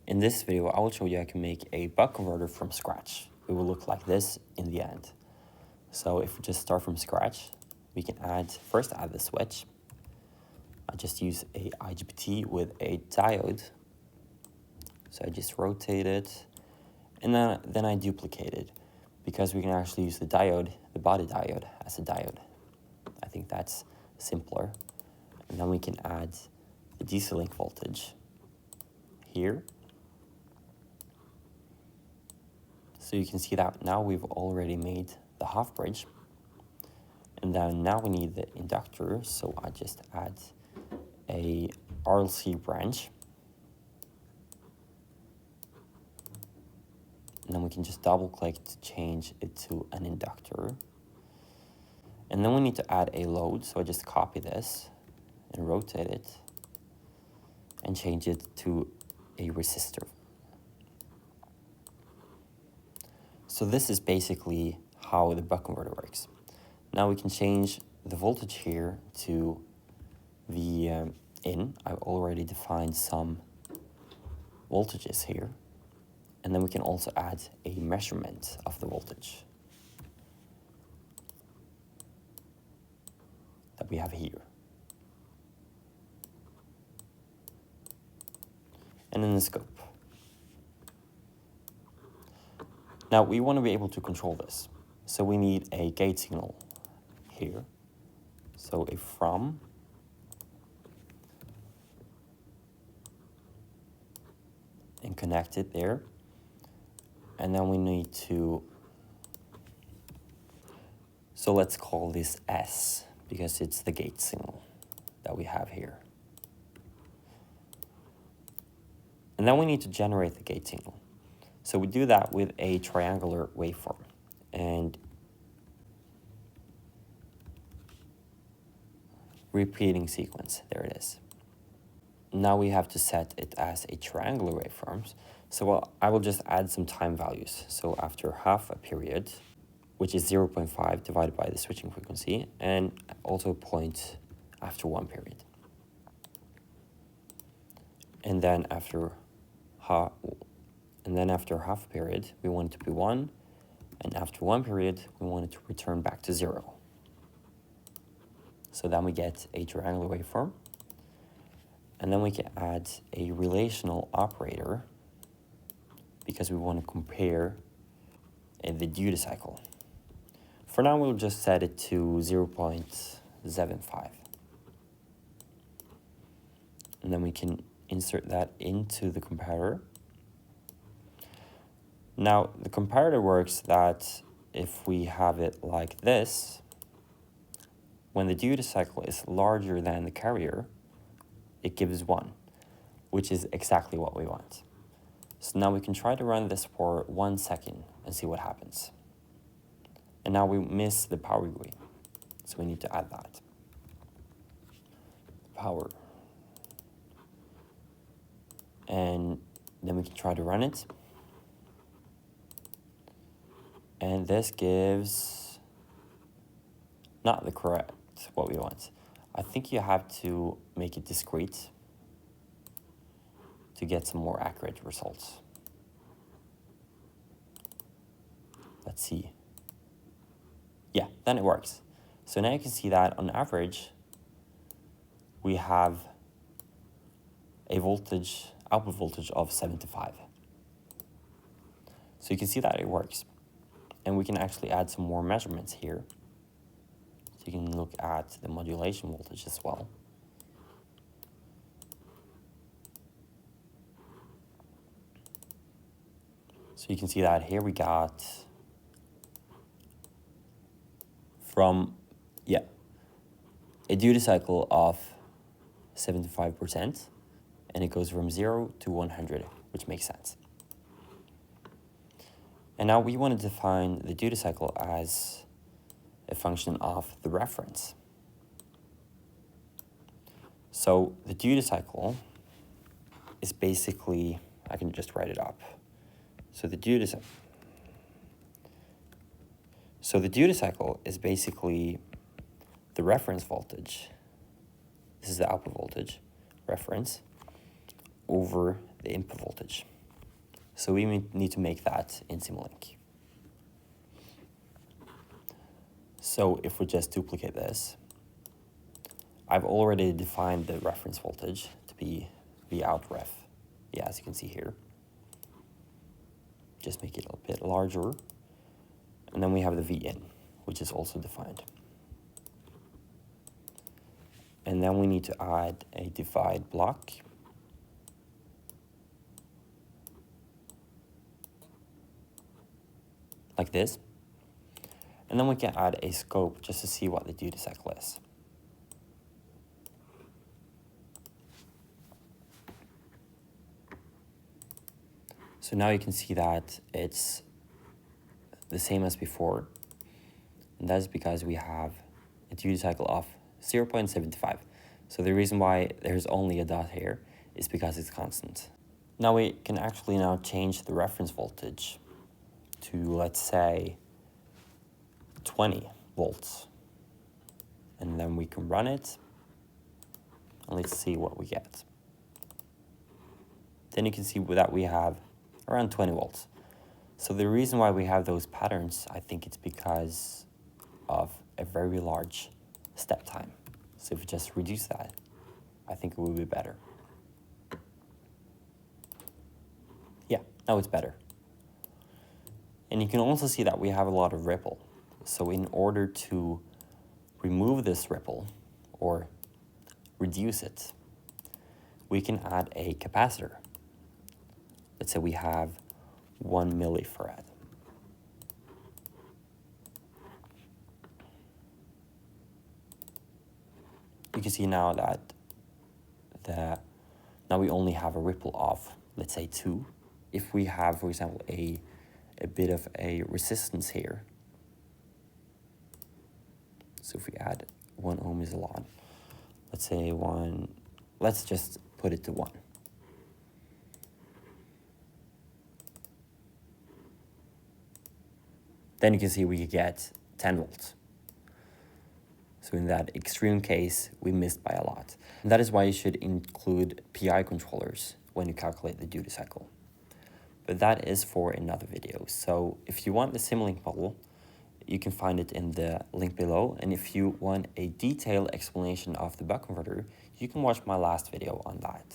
In this video, I will show you I can make a buck converter from scratch. It will look like this in the end. So if we just start from scratch, we can first add the switch. I just use a IGBT with a diode. So I just rotate it, and then I duplicate it, because we can actually use the diode, the body diode, as a diode. I think that's simpler. And then we can add the DC link voltage here. So you can see that now we've already made the half bridge. And then now we need the inductor, so I just add a RLC branch. And then we can just double click to change it to an inductor. And then we need to add a load, so I just copy this and rotate it and change it to a resistor. So this is basically how the buck converter works. Now we can change the voltage here to the in. I've already defined some voltages here. And then we can also add a measurement of the voltage that we have here. And in the scope. Now we want to be able to control this. So we need a gate signal here. So a from and connect it there. And then we need to, so let's call this S, because it's the gate signal that we have here. And then we need to generate the gate signal. So we do that with a triangular waveform. And repeating sequence, there it is. Now we have to set it as a triangular waveform. So I will just add some time values. So after half a period, which is 0.5 divided by the switching frequency, and also a point after 1 period. And then after half a period, we want it to be 1, and after 1 period, we want it to return back to 0. So then we get a triangular waveform. And then we can add a relational operator, because we want to compare the duty cycle. For now, we'll just set it to 0.75. And then we can insert that into the comparator. Now, the comparator works that if we have it like this, when the duty cycle is larger than the carrier, it gives 1, which is exactly what we want. So now we can try to run this for 1 second and see what happens. And now we miss the power GUI, so we need to add that. Power. And then we can try to run it. And this gives not the correct what we want. I think you have to make it discrete to get some more accurate results. Let's see. Yeah, then it works. So now you can see that on average, we have a voltage, output voltage of 75. So you can see that it works. And we can actually add some more measurements here. So you can look at the modulation voltage as well. So you can see that here we got from, a duty cycle of 75%, and it goes from 0 to 100, which makes sense. And now we want to define the duty cycle as a function of the reference. So the duty cycle is basically, I can just write it up. So the duty cycle is basically the reference voltage. This is the output voltage reference over the input voltage. So we need to make that in Simulink. So if we just duplicate this, I've already defined the reference voltage to be V out ref. Yeah, as you can see here. Just make it a bit larger. And then we have the V in, which is also defined. And then we need to add a divide block. Like this. And then we can add a scope just to see what the duty cycle is. So now you can see that it's the same as before. And that's because we have a duty cycle of 0.75. So the reason why there's only a dot here is because it's constant. Now we can actually now change the reference voltage to, let's say, 20 volts. And then we can run it. And let's see what we get. Then you can see that we have around 20 volts. So the reason why we have those patterns, I think it's because of a very large step time. So if we just reduce that, I think it will be better. Yeah, now it's better. And you can also see that we have a lot of ripple. So in order to remove this ripple or reduce it, we can add a capacitor. Let's say we have 1 millifarad. You can see now that now we only have a ripple of, let's say, 2. If we have, for example, a bit of a resistance here, so if we add 1 ohm is a lot, let's say 1, let's just put it to 1. Then you can see we could get 10 volts. So in that extreme case, we missed by a lot. And that is why you should include PI controllers when you calculate the duty cycle. But that is for another video. So if you want the Simulink model, you can find it in the link below. And if you want a detailed explanation of the buck converter, you can watch my last video on that.